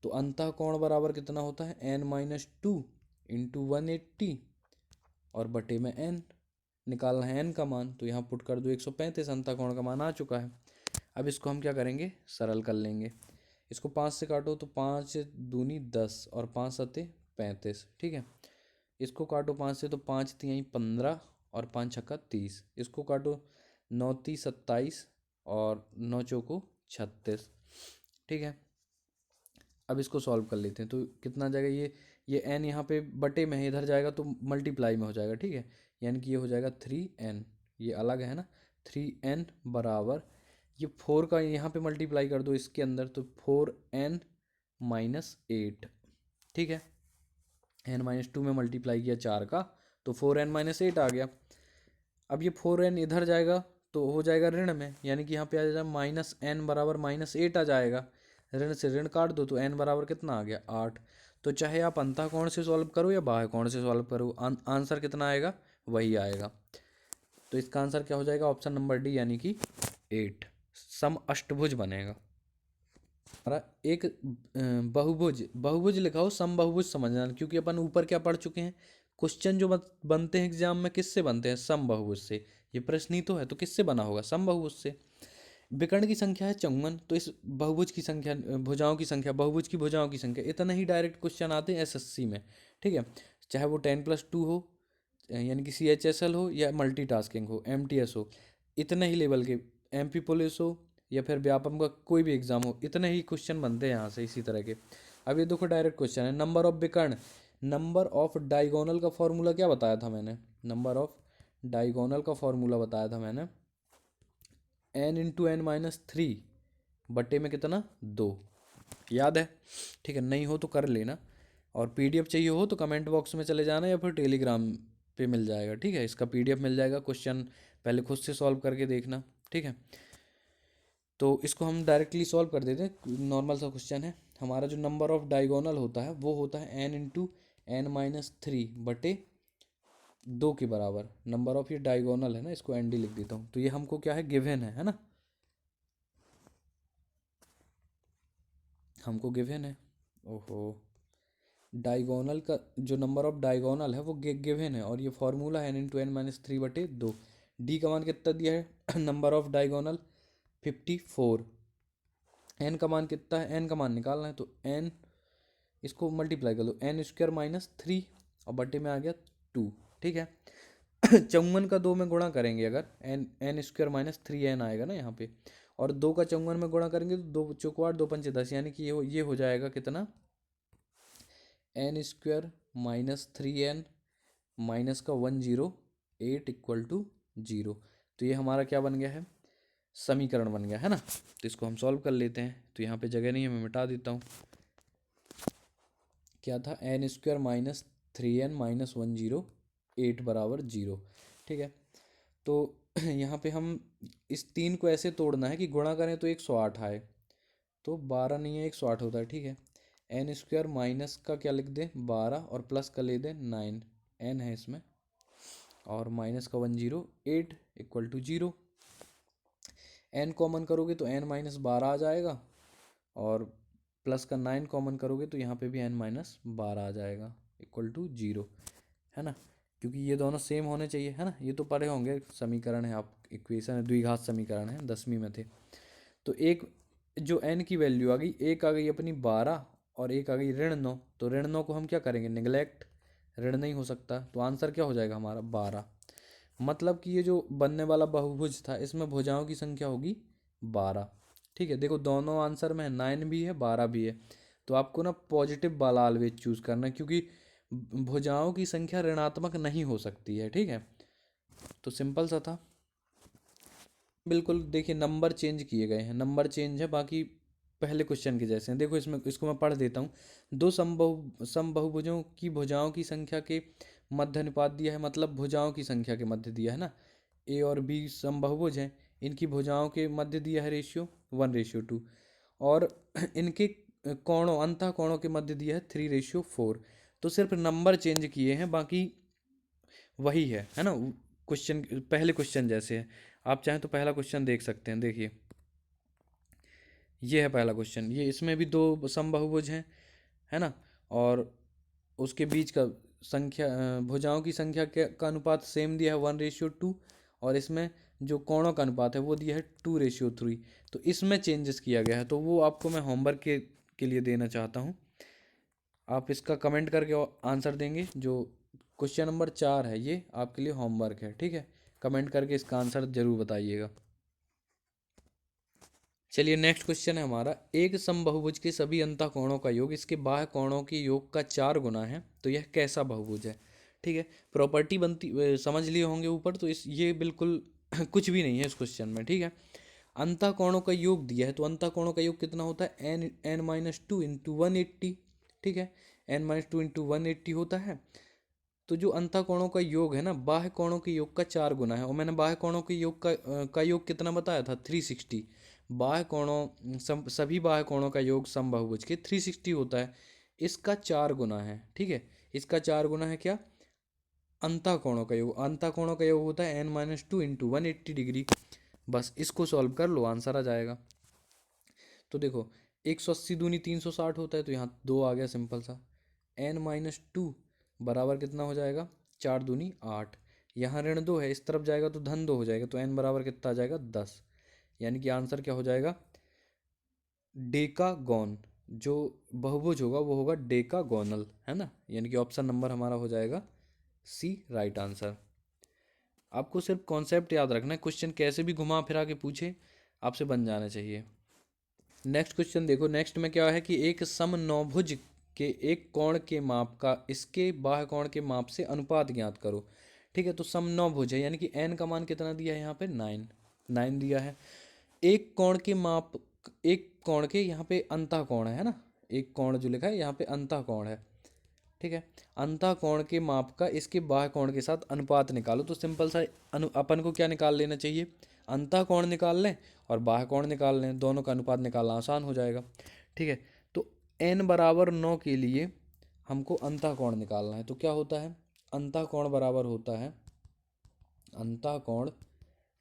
तो अंतः कोण बराबर कितना होता है, n-2 इंटू 180 और बटे में n। निकालना है n का मान, तो यहाँ पुट कर दो 135, अंतः कोण का मान आ चुका है। अब इसको हम क्या करेंगे, सरल कर लेंगे। इसको 5 से काटो तो 5 दूनी 10 और 5 सते 35। ठीक है, इसको काटो 5 से तो 5 तिहाई 15 और 5 छक्का 30। इसको काटो 9 ती 27 और 9 चौको 36। ठीक है, अब इसको सॉल्व कर लेते हैं। तो कितना जाएगा, ये n यहाँ पे बटे में है, इधर जाएगा तो मल्टीप्लाई में हो जाएगा। ठीक है, यानी कि ये हो जाएगा 3n, ये अलग है ना, 3n बराबर, ये 4 का यहाँ पे मल्टीप्लाई कर दो इसके अंदर तो 4n माइनस 8। ठीक है, n-2 में मल्टीप्लाई किया 4 का तो 4n माइनस 8 आ गया। अब ये 4n इधर जाएगा तो हो जाएगा ऋण में, यानी कि यहाँ पे आ जाएगा माइनस n बराबर -8 आ जाएगा। ऋण से ऋण काट दो तो n बराबर कितना आ गया, 8। तो चाहे आप अंतः कोण से सॉल्व करो या बाह्य कोण से सॉल्व करो, आंसर कितना आएगा, वही आएगा। तो इसका आंसर क्या हो जाएगा, ऑप्शन नंबर डी, यानी कि 8 सम अष्टभुज बनेगा। हमारा एक बहुभुज लिखा हो, सम बहुभुज समझना, क्योंकि अपन ऊपर क्या पढ़ चुके हैं, क्वेश्चन जो बनते हैं एग्जाम में किससे बनते हैं, सम बहुभुज से। ये प्रश्न ही तो है, तो किससे बना होगा, सम बहुभुज से। विकर्ण की संख्या है 54, तो इस बहुभुज की संख्या, भुजाओं की संख्या, बहुभुज की भुजाओं की संख्या, इतना ही डायरेक्ट क्वेश्चन आते हैं एसएससी में। ठीक है, चाहे वो 10+2 हो, यानी कि CHSL हो, या मल्टीटास्किंग हो, MTS हो, इतने ही लेवल के, MP पुलिस हो या फिर व्यापम का कोई भी एग्जाम हो, इतने ही क्वेश्चन बनते हैं यहाँ से इसी तरह के। अब ये देखो डायरेक्ट क्वेश्चन है, नंबर ऑफ विकर्ण, नंबर ऑफ डायगोनल का फॉर्मूला क्या बताया था मैंने, नंबर ऑफ डायगोनल का फॉर्मूला बताया था मैंने, n इंटू n-3 बटे में कितना, 2। याद है, ठीक है, नहीं हो तो कर लेना, और PDF चाहिए हो तो कमेंट बॉक्स में चले जाना या फिर टेलीग्राम पे मिल जाएगा। ठीक है, इसका PDF मिल जाएगा, क्वेश्चन पहले खुद से सॉल्व करके देखना। ठीक है, तो इसको हम डायरेक्टली सॉल्व कर देते हैं, नॉर्मल सा क्वेश्चन है। हमारा जो नंबर ऑफ डायगोनल होता है वो होता है n इंटू n-3 बटे 2 के बराबर। नंबर ऑफ ये डायगोनल है ना, इसको ND लिख देता हूँ। तो ये हमको क्या है, गिवन है ना, हमको गिवन है। ओहो, डायगोनल का जो नंबर ऑफ डायगोनल है वो गिवन है, और ये फॉर्मूला है n इंटू n-3 बटे 2। डी का मान कितना दिया है नंबर ऑफ डायगोनल 54। एन का मान कितना है, एन का मान निकालना है, तो एन, इसको मल्टीप्लाई कर लो, n² - 3 और बटे में आ गया 2। ठीक है 54 का 2 में गुणा करेंगे अगर, n² - 3n आएगा ना यहाँ पे, और 2 का 54 में गुणा करेंगे तो 2 चौको 8, 2 पंचे 10, यानी कि ये हो जाएगा कितना, n² - 3n माइनस का 108 इक्वल टू 0। तो ये हमारा क्या बन गया है, समीकरण बन गया है ना। तो इसको हम सॉल्व कर लेते हैं। तो यहाँ पे जगह नहीं है, मैं मिटा देता हूँ। क्या था, n² - 3n - 108 बराबर 0। ठीक है, तो यहाँ पे हम इस 3 को ऐसे तोड़ना है कि गुणा करें तो 108 आए, तो 12 नहीं है 108 होता है। ठीक है, n² माइनस का क्या लिख दें 12 और प्लस का ले दें 9, n है इसमें, और माइनस का 108 इक्वल टू 0। n कॉमन करोगे तो n - 12 आ जाएगा, और प्लस का 9 कॉमन करोगे तो यहाँ पे भी n - 12 आ जाएगा इक्वल टू 0, है ना, क्योंकि ये दोनों सेम होने चाहिए, है ना। ये तो पढ़े होंगे, समीकरण है, आप इक्वेशन है, द्विघात समीकरण है, 10वीं में थे। तो एक जो n की वैल्यू आ गई, एक आ गई अपनी 12 और एक आ गई -9, तो -9 को हम क्या करेंगे, निगलेक्ट, ऋण नहीं हो सकता, तो आंसर क्या हो जाएगा हमारा 12। मतलब कि ये जो बनने वाला बहुभुज था इसमें भुजाओं की संख्या होगी 12। ठीक है, देखो दोनों आंसर में 9 भी है 12 भी है, तो आपको ना पॉजिटिव वाला ऑलवेज चूज करना है, क्योंकि भुजाओं की संख्या ऋणात्मक नहीं हो सकती है। ठीक है, तो सिंपल सा था बिल्कुल। देखिए नंबर चेंज किए गए हैं, नंबर चेंज है, बाकी पहले क्वेश्चन के जैसे हैं। देखो इसमें, इसको मैं पढ़ देता हूँ। दो समबाहुभुजों की भुजाओं की संख्या के मध्य अनुपात दिया है, मतलब भुजाओं की संख्या के मध्य दिया है ना। ए और बी समबाहुभुज हैं, इनकी भुजाओं के मध्य दिया है रेशियो 1:2, और इनके कोणों अंतः कोणों के मध्य दिया है 3:4। तो सिर्फ नंबर चेंज किए हैं, बाकी वही है ना। क्वेश्चन पहले क्वेश्चन जैसे है। आप चाहें तो पहला क्वेश्चन देख सकते हैं। देखिए ये है पहला क्वेश्चन, ये इसमें भी दो समबाहुभुज हैं, है ना। और उसके बीच का संख्या भुजाओं की संख्या का अनुपात सेम दिया है 1:2, और इसमें जो कोणों का अनुपात है वो दिया है 2:3। तो इसमें चेंजेस किया गया है, तो वो आपको मैं होमवर्क के लिए देना चाहता हूँ। आप इसका कमेंट करके आंसर देंगे। जो क्वेश्चन नंबर 4 है ये आपके लिए होमवर्क है, ठीक है। कमेंट करके इसका आंसर जरूर बताइएगा। चलिए नेक्स्ट क्वेश्चन है हमारा, एक समबाहुभुज के सभी अंतःकोणों का योग इसके बाह्य कोणों के योग का 4 गुना है, तो यह कैसा बहुभुज है। ठीक है, प्रॉपर्टी बनती समझ लिए होंगे ऊपर, तो इस ये बिल्कुल कुछ भी नहीं है इस क्वेश्चन में, ठीक है। अंतःकोणों का योग दिया है, तो अंतःकोणों का योग कितना होता है, n-2 इंटू 180। ठीक है, n-2 इंटू 180 होता है। तो जो अंतःकोणों का योग है ना, बाह्य कोणों के योग का 4 गुना है, और मैंने बाह्य कोणों के योग का योग कितना बताया था, 360। बाह्य कोणों सभी बाह्य कोणों का योग समबाहुभुज के 360 होता है, इसका 4 गुना है। ठीक है, इसका 4 गुना है क्या, अंतःकोणों का योग। अंतःकोणों का योग होता है n-2 इंटू 180 डिग्री। बस इसको सॉल्व कर लो, आंसर आ जाएगा। तो देखो 180 दूनी 360 होता है, तो यहाँ 2 आ गया सिंपल सा। n-2 बराबर कितना हो जाएगा, 4 दूनी 8। यहाँ ऋण 2 है, इस तरफ जाएगा तो धन 2 हो जाएगा, तो n बराबर कितना आ जाएगा, 10। यानी कि आंसर क्या हो जाएगा, डेकागोन। जो बहुभुज होगा वो होगा डेकागोनल, है ना। यानी कि ऑप्शन नंबर हमारा हो जाएगा सी, राइट आंसर। आपको सिर्फ कॉन्सेप्ट याद रखना है, क्वेश्चन कैसे भी घुमा फिरा के पूछे आपसे बन जाना चाहिए। नेक्स्ट क्वेश्चन देखो, नेक्स्ट में क्या है कि एक समनौभुज के एक कोण के माप का इसके बाह्य कोण के माप से अनुपात ज्ञात करो। ठीक है, तो समनौभुज है, यानी कि n का मान कितना दिया है यहाँ पे, 9 दिया है। एक कोण के माप, एक कोण के यहाँ पे अंतः कोण है ना, एक कोण जो लिखा है यहाँ पे अंतः कोण है। ठीक है, अंतः कोण के माप का इसके बाह्य कोण के साथ अनुपात निकालो। तो सिंपल सा अपन को क्या निकाल लेना चाहिए, अंतः कोण निकाल लें और बाह्य कोण निकाल लें, दोनों का अनुपात निकालना आसान हो जाएगा। ठीक है, तो n बराबर 9 के लिए हमको अंतः कोण निकालना है। तो क्या होता है, अंतः कोण बराबर होता है, अंतः कोण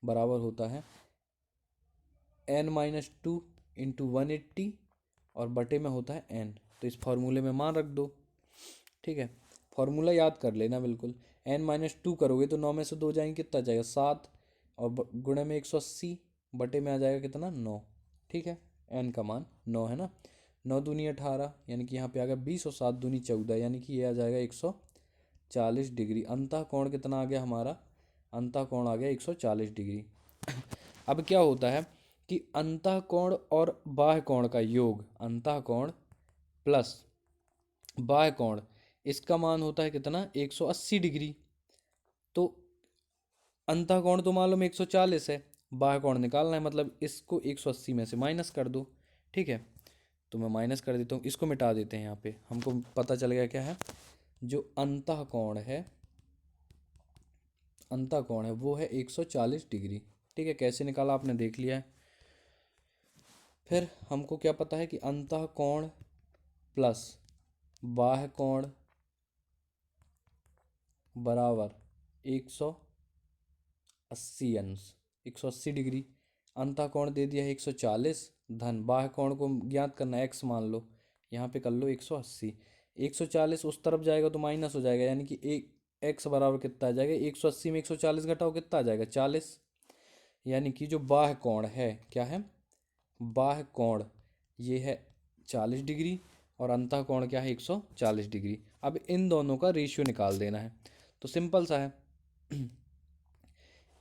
बराबर होता है n-2 इंटू 180 और बटे में होता है n। तो इस फॉर्मूले में मान रख दो। ठीक है, फॉर्मूला याद कर लेना बिल्कुल। n-2 करोगे तो 9 में से 2 जाएंगे, कितना जाएगा, 7, और गुणे में 180, बटे में आ जाएगा कितना, 9। ठीक है, n का मान 9 है ना। 9 दूनी 18, यानी कि यहाँ पे आ गया 20, और 7 दूनी 14, यानी कि ये आ जाएगा 140 डिग्री। अंतः कोण कितना आ गया हमारा, अंतः कोण आ गया 140 डिग्री। अब क्या होता है कि अंतः कोण और बाह्य कोण का योग, अंतः कोण प्लस बाह्य कोण, इसका मान होता है कितना, 180 डिग्री। तो अंतः कोण तो मालूम 140 है, बाह्य कोण निकालना है, मतलब इसको 180 में से माइनस कर दो। ठीक है, तो मैं माइनस कर देता हूँ, इसको मिटा देते हैं। यहाँ पे हमको पता चल गया क्या है, जो अंतः कोण है, अंतः कोण है वो है 140 डिग्री। ठीक है, कैसे निकाला आपने देख लिया है। फिर हमको क्या पता है कि अंतः कोण प्लस बाह्य कोण बराबर 180 अंश, 180 डिग्री। अंतः कोण दे दिया है 140, धन बाह्य कोण को ज्ञात करना है, x मान लो, यहाँ पे कर लो 180। 140 उस तरफ जाएगा तो माइनस हो जाएगा, यानी कि एक x बराबर कितना आ जाएगा, 180 में 140 घटाओ कितना आ जाएगा, 40। यानी कि जो बाह्य कोण है, क्या है, बाह्य कोण ये है 40 डिग्री, और अंतः कोण क्या है, 140 डिग्री। अब इन दोनों का रेशियो निकाल देना है, तो सिंपल सा है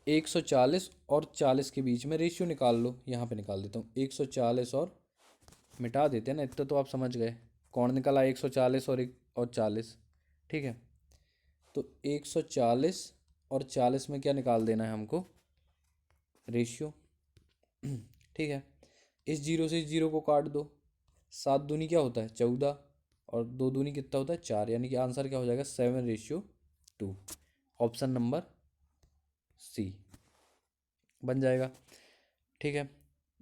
140 और 40 के बीच में रेशियो निकाल लो। यहाँ पे निकाल देता हूँ 140 और मिटा देते हैं ना, इतना तो आप समझ गए। कौन निकला 140 और 40। ठीक है, तो 140 और 40 में क्या निकाल देना है हमको, रेशियो। ठीक है, इस जीरो से इस जीरो को काट दो, 7 दूनी क्या होता है 14, और 2 दूनी कितना होता है 4, यानी कि आंसर क्या हो जाएगा 7:2। ऑप्शन नंबर सी बन जाएगा। ठीक है,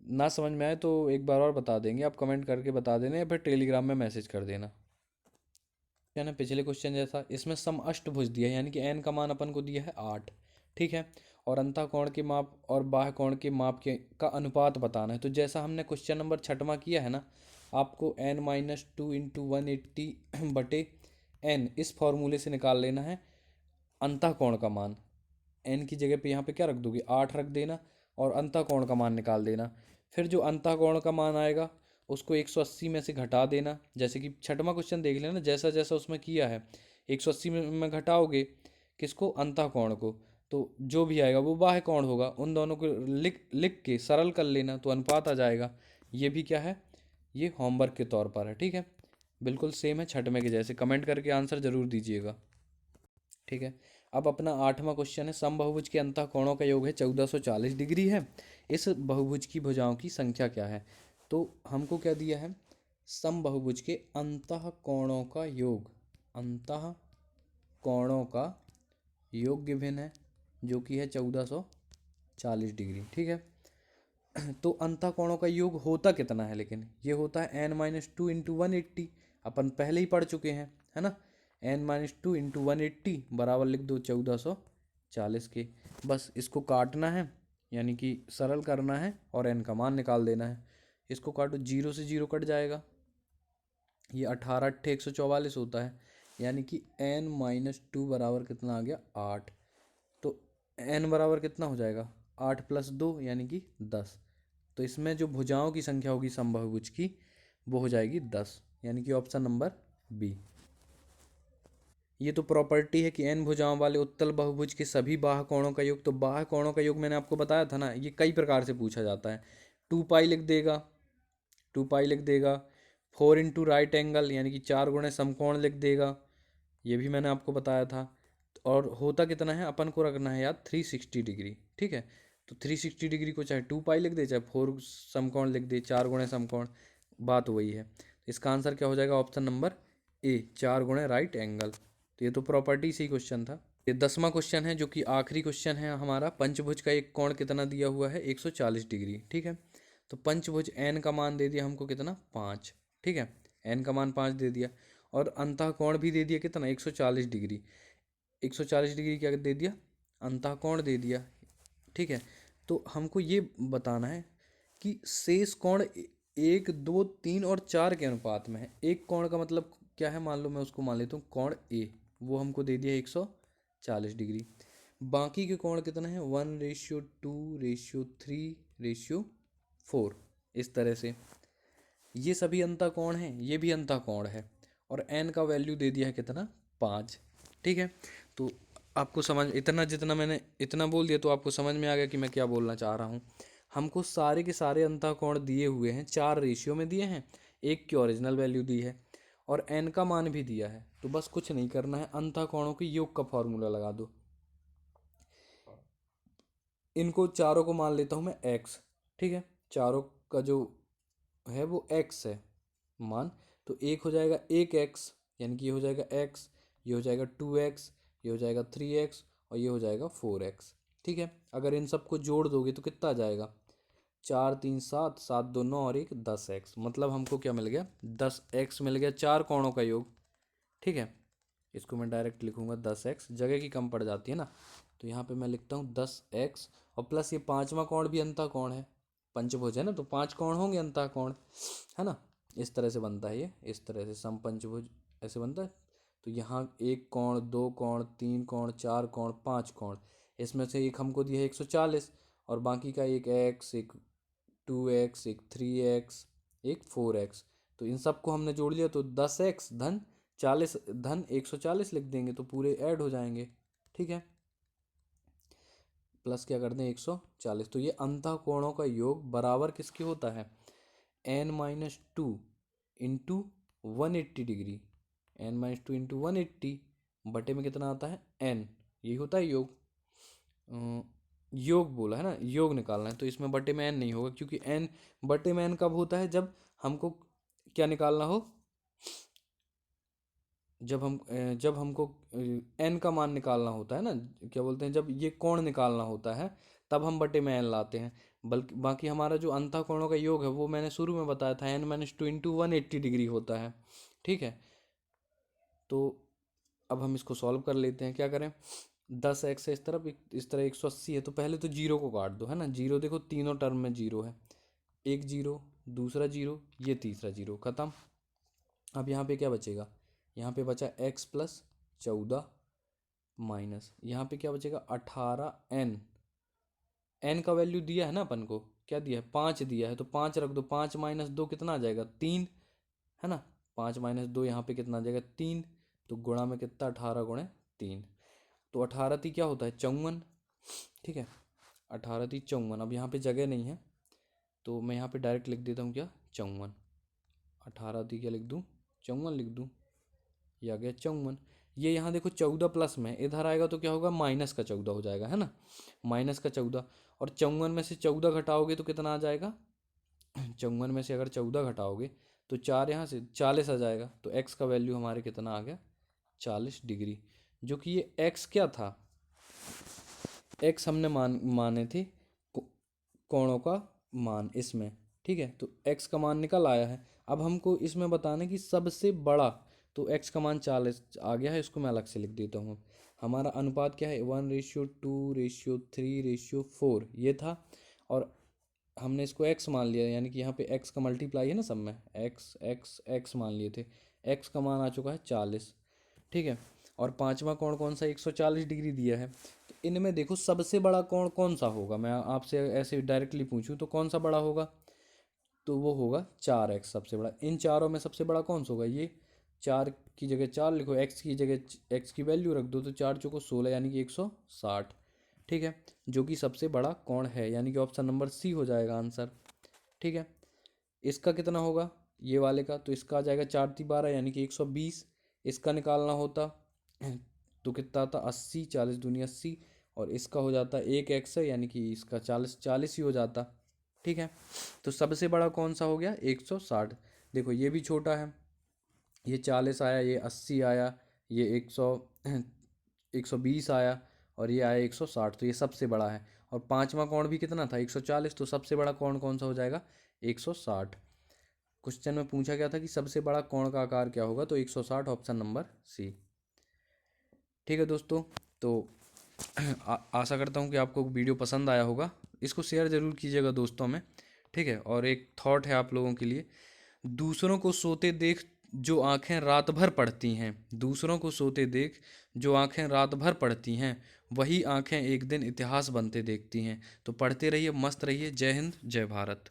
ना समझ में आए तो एक बार और बता देंगे, आप कमेंट करके बता देना या फिर टेलीग्राम में मैसेज कर देना। क्या ना, पिछले क्वेश्चन जैसा इसमें सम अष्टभुज दिया है, यानी कि एन का मान अपन को दिया है 8। ठीक है, और अंतः कोण के माप और बाह्य कोण के माप के का अनुपात बताना है। तो जैसा हमने क्वेश्चन नंबर 6वां किया है ना, आपको n-2 × 180 बटे n इस फॉर्मूले से निकाल लेना है अंतः कोण का मान। n की जगह पे यहाँ पे क्या रख दोगे 8 रख देना, और अंतः कोण का मान निकाल देना। फिर जो अंतः कोण का मान आएगा उसको 180 में से घटा देना। जैसे कि 6वां क्वेश्चन देख लेना, जैसा जैसा उसमें किया है 180 में घटाओगे किसको अंतः कोण को, तो जो भी आएगा वो बाह्य कोण होगा। उन दोनों को लिख लिख के सरल कर लेना तो अनुपात आ जाएगा। ये भी क्या है, ये होमवर्क के तौर पर है। ठीक है, बिल्कुल सेम है 6वें के जैसे। कमेंट करके आंसर जरूर दीजिएगा। ठीक है, अब अपना 8वां क्वेश्चन है, समबहुभुज के अंतः कोणों का योग है 1440 डिग्री है, इस बहुभुज की भुजाओं की संख्या क्या है। तो हमको क्या दिया है, समबहुभुज के अंतः कोणों का योग, अंतः कोणों का योग गिवन है जो कि है 1440 डिग्री। ठीक है, तो अंतः कोणों का योग होता कितना है, लेकिन ये होता है n-2 × 180। अपन पहले ही पढ़ चुके हैं, है ना। n-2 × 180 बराबर लिख दो 1440 के। बस इसको काटना है, यानी कि सरल करना है और n का मान निकाल देना है। इसको काटो, जीरो से जीरो कट जाएगा, ये 18×8 = 144 होता है, यानी कि n-2 बराबर कितना आ गया 8। तो n बराबर कितना हो जाएगा 8 + 2 यानी कि 10। तो इसमें जो भुजाओं की संख्या होगी समबाहुभुज की वो हो जाएगी 10, यानी कि ऑप्शन नंबर बी। ये तो प्रॉपर्टी है कि n भुजाओं वाले उत्तल बहुभुज के सभी बाह्य कोणों का योग। तो बाह्य कोणों का योग मैंने आपको बताया था ना, ये कई प्रकार से पूछा जाता है। 2π लिख देगा, 2π लिख देगा। 4 × राइट एंगल यानी कि 4 × समकोण लिख देगा, ये भी मैंने आपको बताया था। और होता कितना है अपन को रखना है याद 360 डिग्री। ठीक है, तो 360 डिग्री को चाहे 2π लिख दे, चाहे 4 समकोण लिख दे, 4 × समकोण, बात वही है। इसका आंसर क्या हो जाएगा option number A, 4 × right angle. तो ये तो प्रॉपर्टी से ही क्वेश्चन था। ये 10वां क्वेश्चन है जो कि आखिरी क्वेश्चन है हमारा। पंचभुज का एक कोण कितना दिया हुआ है 140 डिग्री। ठीक है, तो पंचभुज n का मान दे दिया हमको कितना 5। ठीक है, n का मान 5 दे दिया, और अंतः कोण भी दे दिया कितना 140 डिग्री। 140 डिग्री क्या दे दिया, अंतः कोण दे दिया। ठीक है, तो हमको ये बताना है कि शेष कोण 1, 2, 3 और 4 के अनुपात में है। एक कोण का मतलब क्या है, मान लो मैं उसको मान लेता हूँ कोण ए, वो हमको दे दिया 140 डिग्री। बाकी के कोण कितना है 1:2:3:4, इस तरह से। ये सभी अंतः कोण हैं, ये भी अंतः कोण है, और n का वैल्यू दे दिया है कितना 5। ठीक है, तो आपको समझ इतना, जितना मैंने इतना बोल दिया तो आपको समझ में आ गया कि मैं क्या बोलना चाह रहा हूँ। हमको सारे के सारे अंतः कोण दिए हुए हैं, 4 रेशियो में दिए हैं, एक की ओरिजिनल वैल्यू दी है और n का मान भी दिया है। तो बस कुछ नहीं करना है, अंतः कोणों के योग का फॉर्मूला लगा दो। इनको चारों को मान लेता हूँ मैं x। ठीक है, चारों का जो है वो x है मान, तो एक हो जाएगा 1x, यानी कि ये हो जाएगा x, ये हो जाएगा 2x, ये हो जाएगा 3x, और ये हो जाएगा 4x। ठीक है, अगर इन सबको जोड़ दोगे तो कितना आ जाएगा 4×3=7, 7×2=9 और 1 10x। मतलब हमको क्या मिल गया 10x मिल गया, चार कोणों का योग। ठीक है, इसको मैं डायरेक्ट लिखूंगा 10x, जगह की कम पड़ जाती है ना, तो यहाँ पे मैं लिखता हूँ 10x, और प्लस ये 5वां कोण भी अंतः कोण है, पंचभुज है ना, तो 5 कोण होंगे अंतः कोण, है ना। इस तरह से बनता है ये, इस तरह से समपंचभुज ऐसे बनता है। तो यहाँ 1 कोण, 2 कोण, 3 कोण, 4 कोण, 5 कोण, इसमें से एक हमको दिया है 140, और बाकी का एक x, एक 2x, एक 3x, एक 4x। तो इन सबको हमने जोड़ लिया तो 10x धन 40 धन 140 लिख देंगे तो पूरे ऐड हो जाएंगे। ठीक है, प्लस क्या कर दें 140। तो ये अंतः कोणों का योग बराबर किसके होता है n-2 into 180 degree, n-2 into 180 बटे में कितना आता है n, यही होता है योग। योग बोला है ना, योग निकालना है, तो इसमें बटे में एन नहीं होगा, क्योंकि एन बटे में एन कब होता है, जब हमको क्या निकालना हो, जब हमको एन का मान निकालना होता है ना, क्या बोलते हैं, जब ये कोण निकालना होता है तब हम बटे में एन लाते हैं। बल्कि बाकी हमारा जो अंतः कोणों का योग है वो मैंने शुरू में बताया था, n-2 × 180 डिग्री होता है। ठीक है, तो अब हम इसको सॉल्व कर लेते हैं। क्या करें, 10x है इस तरफ, इस तरह 180 है, तो पहले तो जीरो को काट दो, है ना। जीरो देखो तीनों टर्म में जीरो है, एक जीरो, दूसरा जीरो, ये तीसरा जीरो, खत्म। अब यहाँ पे क्या बचेगा, यहाँ पे बचा x+14 माइनस यहाँ पे क्या बचेगा 18n। n का वैल्यू दिया है ना अपन को, क्या दिया है, 5 दिया है, तो 5 रख दो, 5 - 2 कितना आ जाएगा, 3, है ना। 5 - 2 यहाँ पे कितना आ जाएगा, 3, तो गुणा में कितना, 18 × 3, तो 18 क्या होता है, 54। ठीक है, 18 54। अब यहाँ पे जगह नहीं है तो मैं यहाँ पे डायरेक्ट लिख देता हूँ, क्या, 54। 18 क्या लिख दूँ, 54 लिख दूँ, ये आ गया 54। ये यहाँ देखो 14 प्लस में, इधर आएगा तो क्या होगा, -14 हो जाएगा, है ना, -14। और 54 में से 14 घटाओगे तो कितना आ जाएगा, 54 में से अगर 14 घटाओगे तो 4 यहाँ से 40 आ जाएगा, तो x का वैल्यू हमारे कितना आ गया, 40 डिग्री। जो कि ये x क्या था, x हमने माने थे कोणों का मान इसमें। ठीक है, तो x का मान निकल आया है। अब हमको इसमें बताना है कि सबसे बड़ा, तो x का मान 40 आ गया है, इसको मैं अलग से लिख देता हूँ। हमारा अनुपात क्या है, 1:2:3:4 ये था, और हमने इसको x मान लिया, यानी कि यहाँ पे x का मल्टीप्लाई है ना सब में, x x x मान लिए थे, x का मान आ चुका है 40। ठीक है, और पांचवा कोण कौन सा, 140 डिग्री दिया है। तो इनमें देखो सबसे बड़ा कोण कौन सा होगा, मैं आपसे ऐसे डायरेक्टली पूछूं तो कौन सा बड़ा होगा, तो वो होगा 4x सबसे बड़ा। इन चारों में सबसे बड़ा कौन सा होगा, ये 4 की जगह 4 लिखो, x की जगह x की वैल्यू रख दो, तो 4×4 = 16, यानी कि 160। ठीक है, जो कि सबसे बड़ा कोण है, यानी कि ऑप्शन नंबर सी हो जाएगा आंसर। ठीक है, इसका कितना होगा, ये वाले का, तो इसका आ जाएगा 4×3 = 12, यानी कि 120। इसका निकालना होता तो कितना आता, 80, 40×2 = 80, और इसका हो जाता 1x है, यानी कि इसका 40 ही हो जाता। ठीक है, तो सबसे बड़ा कौन सा हो गया, 160। देखो ये भी छोटा है, ये 40 आया, ये 80 आया, ये 120 आया, और ये आया 160, तो ये सबसे बड़ा है। और पांचवा कोण भी कितना था, 140, तो सबसे बड़ा कोण कौन सा हो जाएगा, 160। क्वेश्चन में पूछा गया था कि सबसे बड़ा कोण का आकार क्या होगा, तो 160, ऑप्शन नंबर सी। ठीक है दोस्तों, तो आशा करता हूँ कि आपको वीडियो पसंद आया होगा। इसको शेयर ज़रूर कीजिएगा दोस्तों में। ठीक है, और एक थॉट है आप लोगों के लिए, दूसरों को सोते देख जो आंखें रात भर पढ़ती हैं, दूसरों को सोते देख जो आंखें रात भर पढ़ती हैं, वही आंखें एक दिन इतिहास बनते देखती हैं। तो पढ़ते रहिए, मस्त रहिए। जय हिंद, जय भारत।